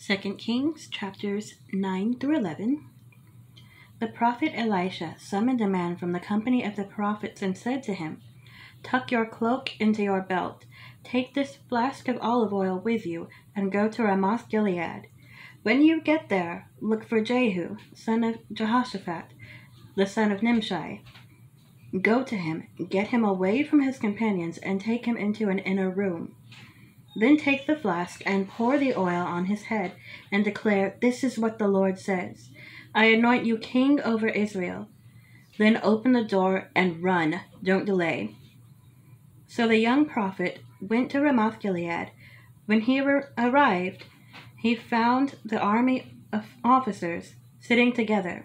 2 Kings chapters 9 through 11. The prophet Elisha summoned a man from the company of the prophets and said to him, "Tuck your cloak into your belt. Take this flask of olive oil with you and go to Ramoth Gilead. When you get there, look for Jehu, son of Jehoshaphat, the son of Nimshi. Go to him, get him away from his companions, and take him into an inner room. Then take the flask and pour the oil on his head and declare, 'This is what the Lord says. I anoint you king over Israel.' Then open the door and run. Don't delay." So the young prophet went to Ramoth Gilead. When he arrived, he found the army of officers sitting together.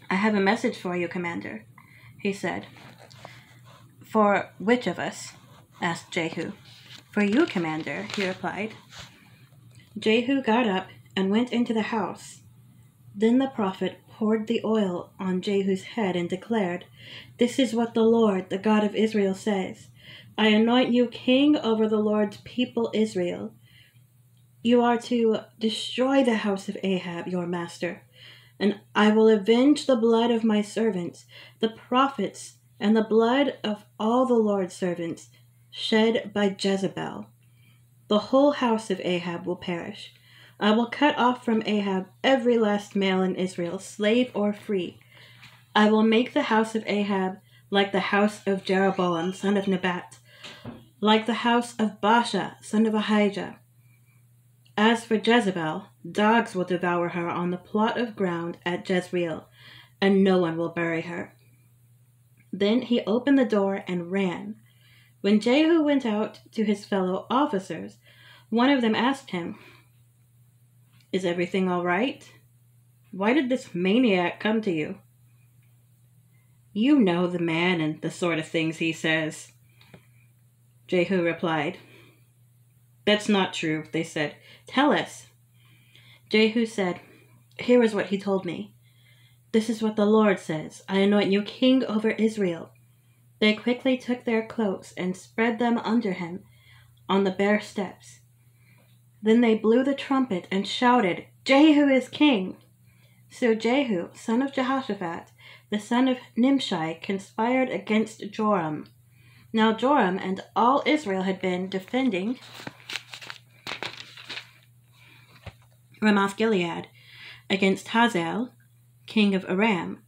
"I have a message for you, Commander," he said. "For which of us?" asked Jehu. "For you, Commander," he replied. Jehu got up and went into the house. Then the prophet poured the oil on Jehu's head and declared, "This is what the Lord, the God of Israel, says. I anoint you king over the Lord's people Israel. You are to destroy the house of Ahab, your master, and I will avenge the blood of my servants, the prophets, and the blood of all the Lord's servants, shed by Jezebel. The whole house of Ahab will perish. I will cut off from Ahab every last male in Israel, slave or free. I will make the house of Ahab like the house of Jeroboam, son of Nebat, like the house of Baasha, son of Ahijah. As for Jezebel, dogs will devour her on the plot of ground at Jezreel, and no one will bury her." Then he opened the door and ran. When Jehu went out to his fellow officers, one of them asked him, "Is everything all right? Why did this maniac come to you?" "You know the man and the sort of things he says," Jehu replied. "That's not true," they said. "Tell us." Jehu said, "Here is what he told me. This is what the Lord says. I anoint you king over Israel." They quickly took their cloaks and spread them under him on the bare steps. Then they blew the trumpet and shouted, "Jehu is king!" So Jehu, son of Jehoshaphat, the son of Nimshi, conspired against Joram. Now Joram and all Israel had been defending Ramoth Gilead against Hazael, king of Aram.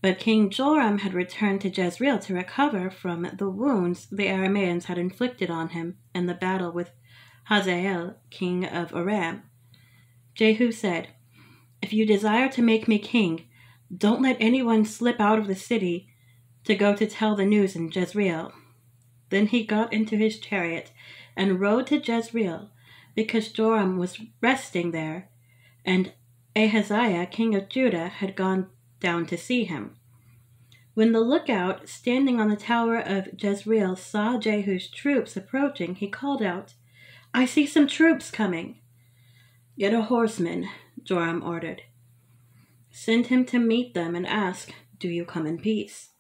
But King Joram had returned to Jezreel to recover from the wounds the Arameans had inflicted on him in the battle with Hazael, king of Aram. Jehu said, "If you desire to make me king, don't let anyone slip out of the city to go to tell the news in Jezreel." Then he got into his chariot and rode to Jezreel, because Joram was resting there, and Ahaziah, king of Judah, had gone down to see him. When the lookout standing on the tower of Jezreel saw Jehu's troops approaching, he called out, "I see some troops coming." "Get a horseman," Joram ordered. "Send him to meet them and ask, 'Do you come in peace?'"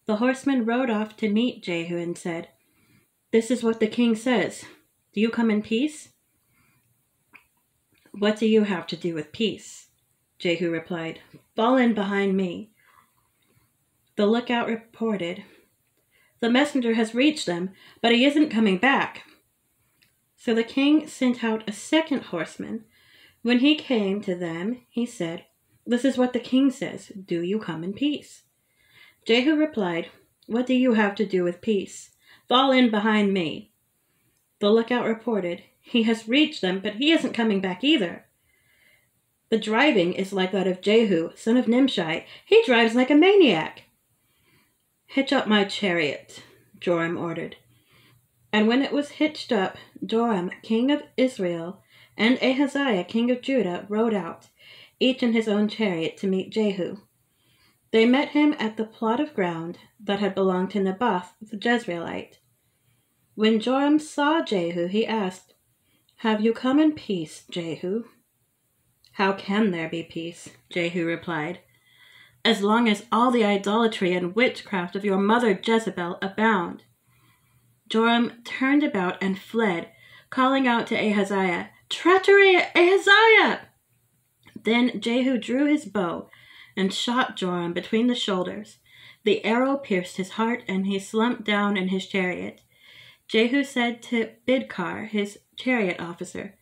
The horseman rode off to meet Jehu and said, "This is what the king says. Do you come in peace?" "What do you have to do with peace?" Jehu replied. "Fall in behind me." The lookout reported, "The messenger has reached them, but he isn't coming back." So the king sent out a second horseman. When he came to them, he said, "This is what the king says. Do you come in peace?" Jehu replied, "What do you have to do with peace? Fall in behind me." The lookout reported, "He has reached them, but he isn't coming back either. The driving is like that of Jehu, son of Nimshi. He drives like a maniac." "Hitch up my chariot," Joram ordered. And when it was hitched up, Joram, king of Israel, and Ahaziah, king of Judah, rode out, each in his own chariot, to meet Jehu. They met him at the plot of ground that had belonged to Naboth the Jezreelite. When Joram saw Jehu, he asked, "Have you come in peace, Jehu?" "How can there be peace?" Jehu replied, "as long as all the idolatry and witchcraft of your mother Jezebel abound." Joram turned about and fled, calling out to Ahaziah, Treachery, Ahaziah! Then Jehu drew his bow and shot Joram between the shoulders. The arrow pierced his heart, and he slumped down in his chariot. Jehu said to Bidkar, his chariot officer,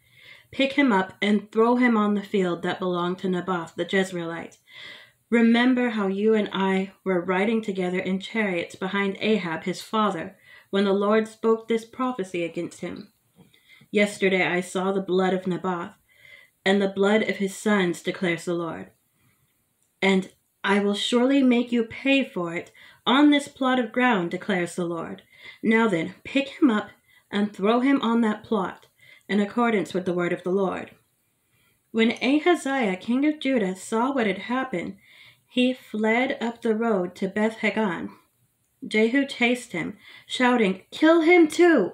"Pick him up and throw him on the field that belonged to Naboth the Jezreelite. Remember how you and I were riding together in chariots behind Ahab his father, when the Lord spoke this prophecy against him. Yesterday I saw the blood of Naboth, and the blood of his sons, declares the Lord. And I will surely make you pay for it on this plot of ground, declares the Lord. Now then, pick him up and throw him on that plot, in accordance with the word of the Lord." When Ahaziah, king of Judah, saw what had happened, he fled up the road to Beth-Hagan. Jehu chased him, shouting, "Kill him too!"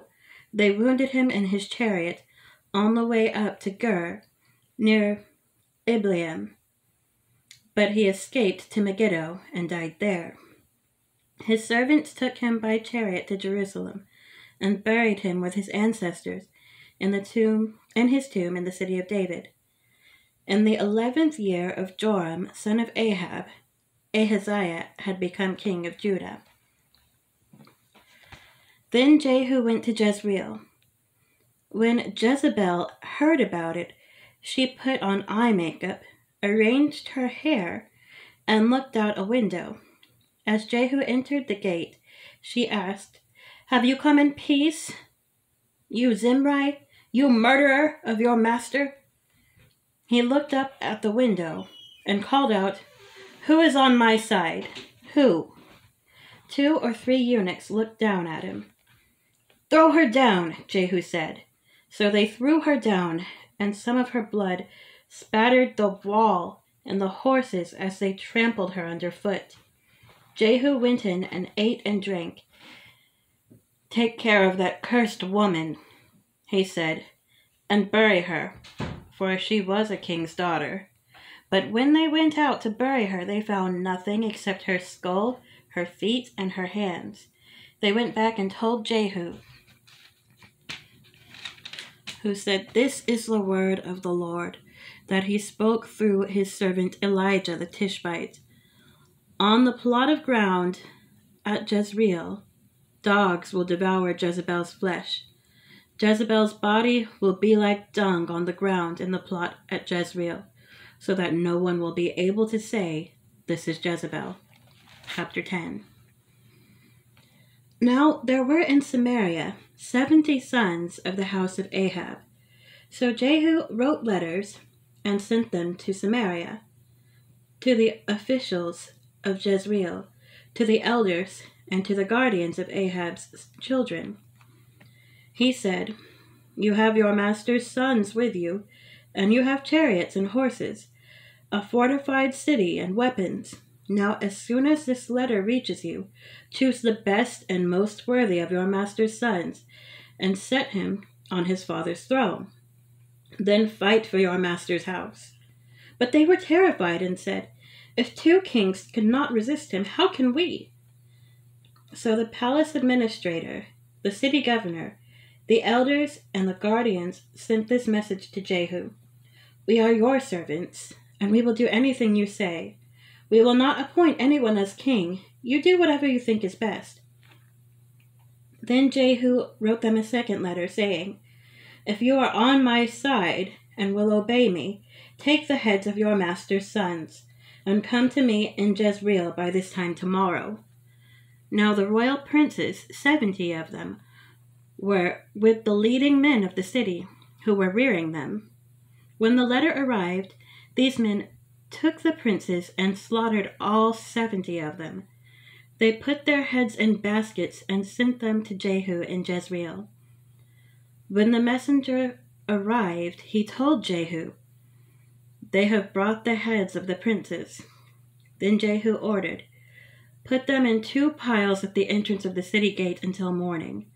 They wounded him in his chariot on the way up to Gur, near Ibleam. But he escaped to Megiddo and died there. His servants took him by chariot to Jerusalem and buried him with his ancestors in his tomb in the city of David. In the 11th year of Joram, son of Ahab, Ahaziah had become king of Judah. Then Jehu went to Jezreel. When Jezebel heard about it, she put on eye makeup, arranged her hair, and looked out a window. As Jehu entered the gate, she asked, "Have you come in peace, you Zimri, you murderer of your master?" He looked up at the window and called out, "Who is on my side? Who?" 2 or 3 eunuchs looked down at him. "Throw her down," Jehu said. So they threw her down, and some of her blood spattered the wall and the horses as they trampled her underfoot. Jehu went in and ate and drank. "Take care of that cursed woman," he said, "and bury her, for she was a king's daughter." But when they went out to bury her, they found nothing except her skull, her feet, and her hands. They went back and told Jehu, who said, "This is the word of the Lord, that he spoke through his servant Elijah the Tishbite. On the plot of ground at Jezreel, dogs will devour Jezebel's flesh. Jezebel's body will be like dung on the ground in the plot at Jezreel, so that no one will be able to say, 'This is Jezebel.'" Chapter 10. Now there were in Samaria 70 sons of the house of Ahab. So Jehu wrote letters and sent them to Samaria, to the officials of Jezreel, to the elders, and to the guardians of Ahab's children. He said, "You have your master's sons with you, and you have chariots and horses, a fortified city and weapons. Now as soon as this letter reaches you, choose the best and most worthy of your master's sons, and set him on his father's throne. Then fight for your master's house." But they were terrified and said, "If 2 kings cannot resist him, how can we?" So the palace administrator, the city governor, the elders, and the guardians sent this message to Jehu: "We are your servants, and we will do anything you say. We will not appoint anyone as king. You do whatever you think is best." Then Jehu wrote them a second letter, saying, "If you are on my side and will obey me, take the heads of your master's sons, and come to me in Jezreel by this time tomorrow." Now the royal princes, 70 of them, were with the leading men of the city, who were rearing them. When the letter arrived, these men took the princes and slaughtered all 70 of them. They put their heads in baskets and sent them to Jehu in Jezreel. When the messenger arrived, he told Jehu, "They have brought the heads of the princes." Then Jehu ordered, "Put them in 2 piles at the entrance of the city gate until morning."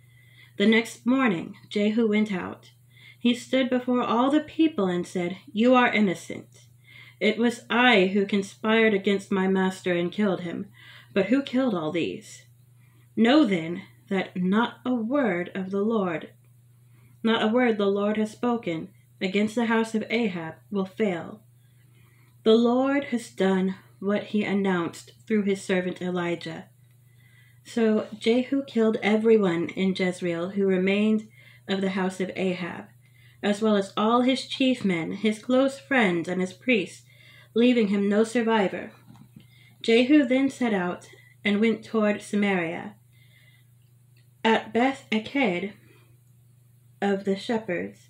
The next morning Jehu went out. He stood before all the people and said, "You are innocent. It was I who conspired against my master and killed him. But who killed all these? Know then that not a word the Lord has spoken against the house of Ahab will fail. The Lord has done what he announced through his servant Elijah. So Jehu killed everyone in Jezreel who remained of the house of Ahab, as well as all his chief men, his close friends, and his priests, leaving him no survivor. Jehu then set out and went toward Samaria. At Beth Eked of the shepherds,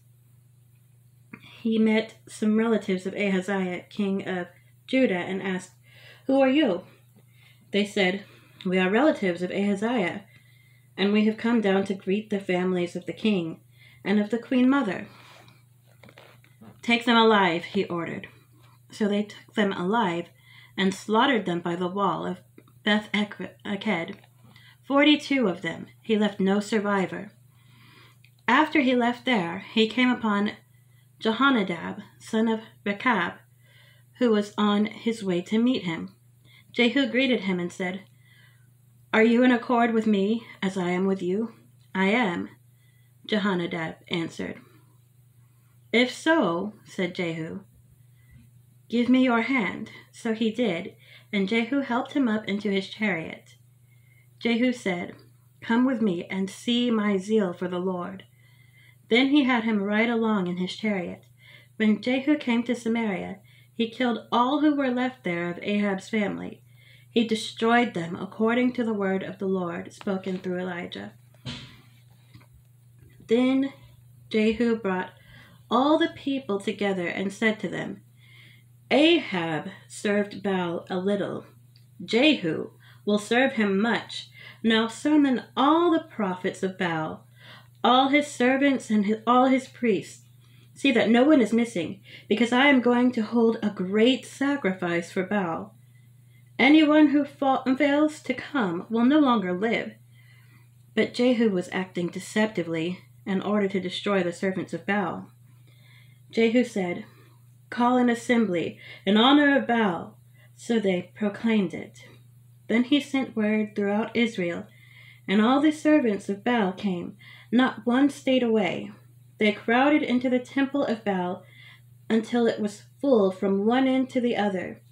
he met some relatives of Ahaziah, king of Judah, and asked, "Who are you?" They said, "We are relatives of Ahaziah, and we have come down to greet the families of the king and of the queen mother." "Take them alive," he ordered. So they took them alive and slaughtered them by the wall of Beth Eked. 42 of them. He left no survivor. After he left there, he came upon Jehonadab, son of Rechab, who was on his way to meet him. Jehu greeted him and said, "Are you in accord with me as I am with you?" "I am," Jehonadab answered. "If so," said Jehu, "give me your hand." So he did, and Jehu helped him up into his chariot. Jehu said, "Come with me and see my zeal for the Lord." Then he had him ride along in his chariot. When Jehu came to Samaria, he killed all who were left there of Ahab's family. He destroyed them according to the word of the Lord spoken through Elijah. Then Jehu brought all the people together and said to them, "Ahab served Baal a little. Jehu will serve him much. Now summon all the prophets of Baal, all his servants and all his priests. See that no one is missing, because I am going to hold a great sacrifice for Baal. Anyone who fails to come will no longer live." But Jehu was acting deceptively in order to destroy the servants of Baal. Jehu said, "Call an assembly in honor of Baal." So they proclaimed it. Then he sent word throughout Israel, and all the servants of Baal came. Not one stayed away. They crowded into the temple of Baal until it was full from one end to the other.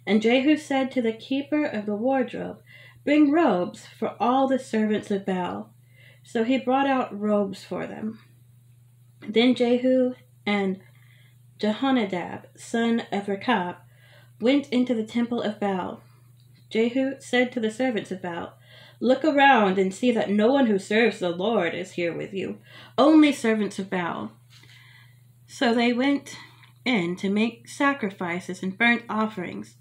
And Jehu said to the keeper of the wardrobe, "Bring robes for all the servants of Baal." So he brought out robes for them. Then Jehu and Jehonadab, son of Rechab, went into the temple of Baal. Jehu said to the servants of Baal, "Look around and see that no one who serves the Lord is here with you, only servants of Baal." So they went in to make sacrifices and burnt offerings.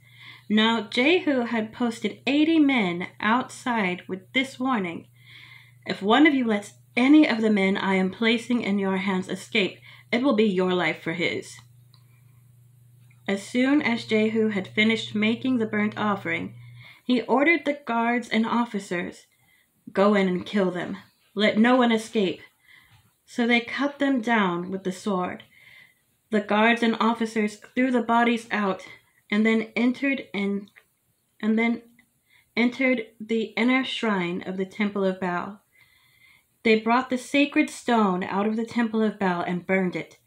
Now Jehu had posted 80 men outside with this warning: "If one of you lets any of the men I am placing in your hands escape, it will be your life for his." As soon as Jehu had finished making the burnt offering, he ordered the guards and officers, "Go in and kill them. Let no one escape." So they cut them down with the sword. The guards and officers threw the bodies out and then entered the inner shrine of the temple of Baal. They brought the sacred stone out of the temple of Baal and burned it.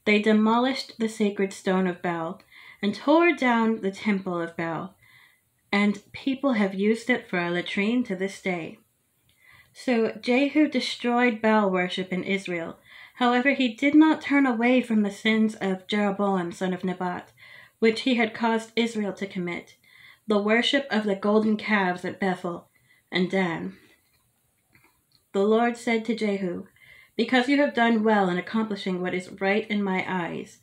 They demolished the sacred stone of Baal and tore down the temple of Baal, and people have used it for a latrine to this day. So Jehu destroyed Baal worship in Israel. However, he did not turn away from the sins of Jeroboam, son of Nebat, which he had caused Israel to commit, the worship of the golden calves at Bethel and Dan. The Lord said to Jehu, "Because you have done well in accomplishing what is right in my eyes,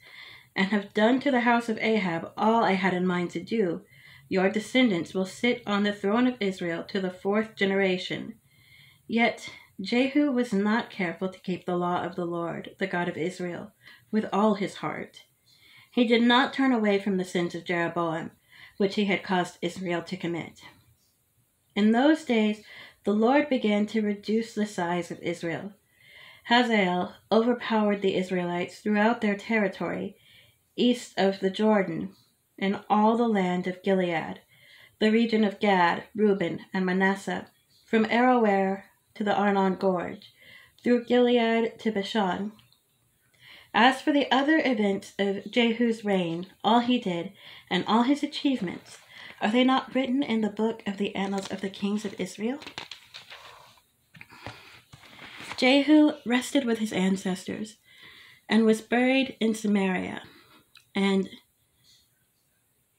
and have done to the house of Ahab all I had in mind to do, your descendants will sit on the throne of Israel to the 4th generation." Yet Jehu was not careful to keep the law of the Lord, the God of Israel, with all his heart. He did not turn away from the sins of Jeroboam, which he had caused Israel to commit. In those days, the Lord began to reduce the size of Israel. Hazael overpowered the Israelites throughout their territory, east of the Jordan, in all the land of Gilead, the region of Gad, Reuben, and Manasseh, from Aroer to the Arnon Gorge, through Gilead to Bashan. As for the other events of Jehu's reign, all he did, and all his achievements, are they not written in the book of the annals of the kings of Israel? Jehu rested with his ancestors and was buried in Samaria, and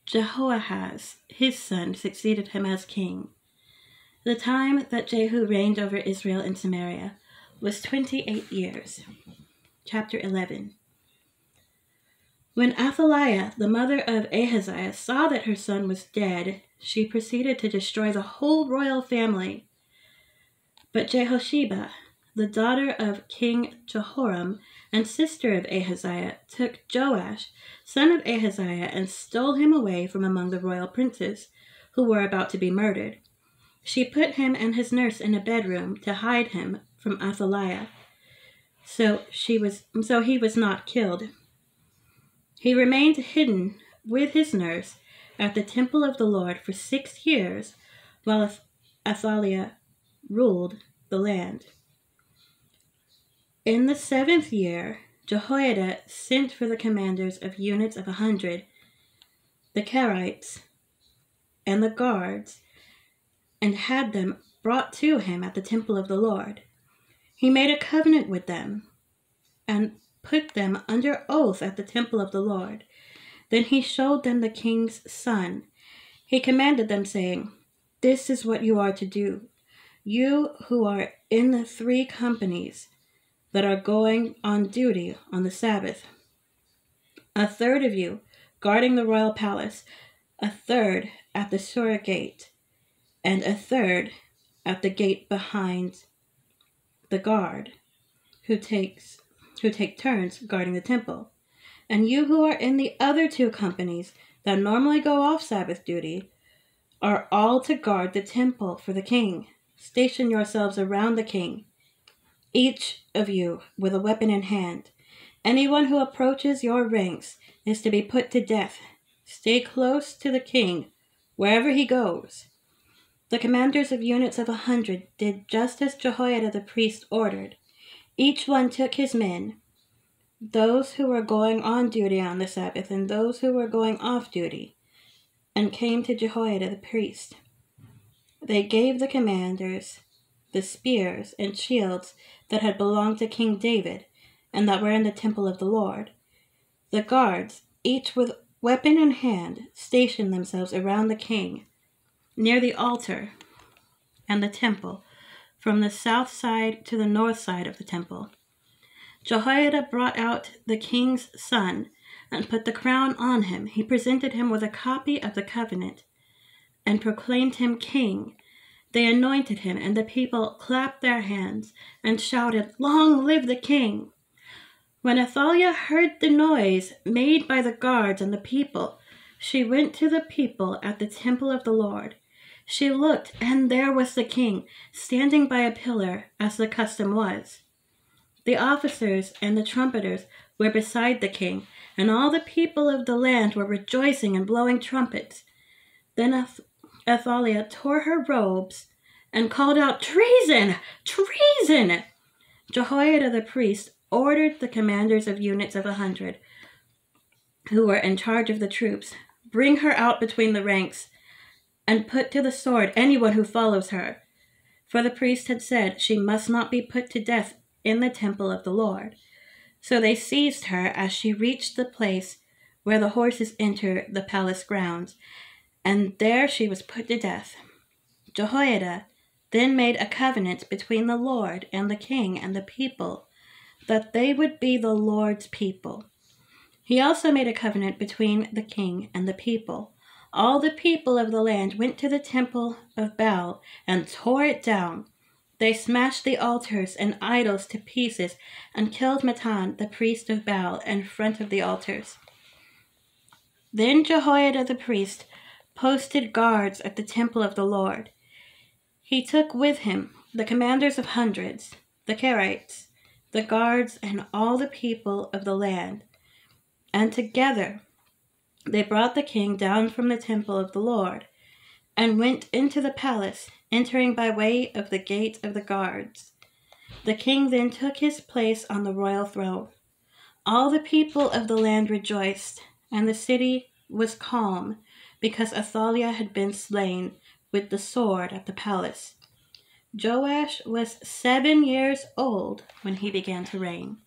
Jehoahaz, his son, succeeded him as king. The time that Jehu reigned over Israel in Samaria was 28 years. Chapter 11. When Athaliah, the mother of Ahaziah, saw that her son was dead, she proceeded to destroy the whole royal family. But Jehosheba, the daughter of King Jehoram and sister of Ahaziah, took Joash, son of Ahaziah, and stole him away from among the royal princes, who were about to be murdered. She put him and his nurse in a bedroom to hide him from Athaliah. So he was not killed. He remained hidden with his nurse at the temple of the Lord for 6 years, while Athaliah ruled the land. In the 7th year, Jehoiada sent for the commanders of units of 100, the Kerites, and the guards, and had them brought to him at the temple of the Lord. He made a covenant with them and put them under oath at the temple of the Lord. Then he showed them the king's son. He commanded them, saying, "This is what you are to do. You who are in the 3 companies that are going on duty on the Sabbath, 1/3 of you guarding the royal palace, 1/3 at the Surah gate, and 1/3 at the gate behind the guard, who take turns guarding the temple. And you who are in the other 2 companies that normally go off Sabbath duty are all to guard the temple for the king. Station yourselves around the king, each of you with a weapon in hand. Anyone who approaches your ranks is to be put to death. Stay close to the king wherever he goes." The commanders of units of 100 did just as Jehoiada the priest ordered. Each one took his men, those who were going on duty on the Sabbath and those who were going off duty, and came to Jehoiada the priest. They gave the commanders the spears and shields that had belonged to King David and that were in the temple of the Lord. The guards, each with weapon in hand, stationed themselves around the king, near the altar and the temple, from the south side to the north side of the temple. Jehoiada brought out the king's son and put the crown on him. He presented him with a copy of the covenant and proclaimed him king. They anointed him, and the people clapped their hands and shouted, "Long live the king!" When Athaliah heard the noise made by the guards and the people, she went to the people at the temple of the Lord. She looked, and there was the king, standing by a pillar, as the custom was. The officers and the trumpeters were beside the king, and all the people of the land were rejoicing and blowing trumpets. Then Athaliah tore her robes and called out, "Treason! Treason!" Jehoiada the priest ordered the commanders of units of 100, who were in charge of the troops, "Bring her out between the ranks and put to the sword anyone who follows her." For the priest had said she must not be put to death in the temple of the Lord. So they seized her as she reached the place where the horses enter the palace grounds, and there she was put to death. Jehoiada then made a covenant between the Lord and the king and the people, that they would be the Lord's people. He also made a covenant between the king and the people. All the people of the land went to the temple of Baal and tore it down. They smashed the altars and idols to pieces and killed Mattan, the priest of Baal, in front of the altars. Then Jehoiada the priest posted guards at the temple of the Lord. He took with him the commanders of hundreds, the Kerites, the guards, and all the people of the land. And together they brought the king down from the temple of the Lord and went into the palace, entering by way of the gate of the guards. The king then took his place on the royal throne. All the people of the land rejoiced, and the city was calm, because Athaliah had been slain with the sword at the palace. Joash was 7 years old when he began to reign.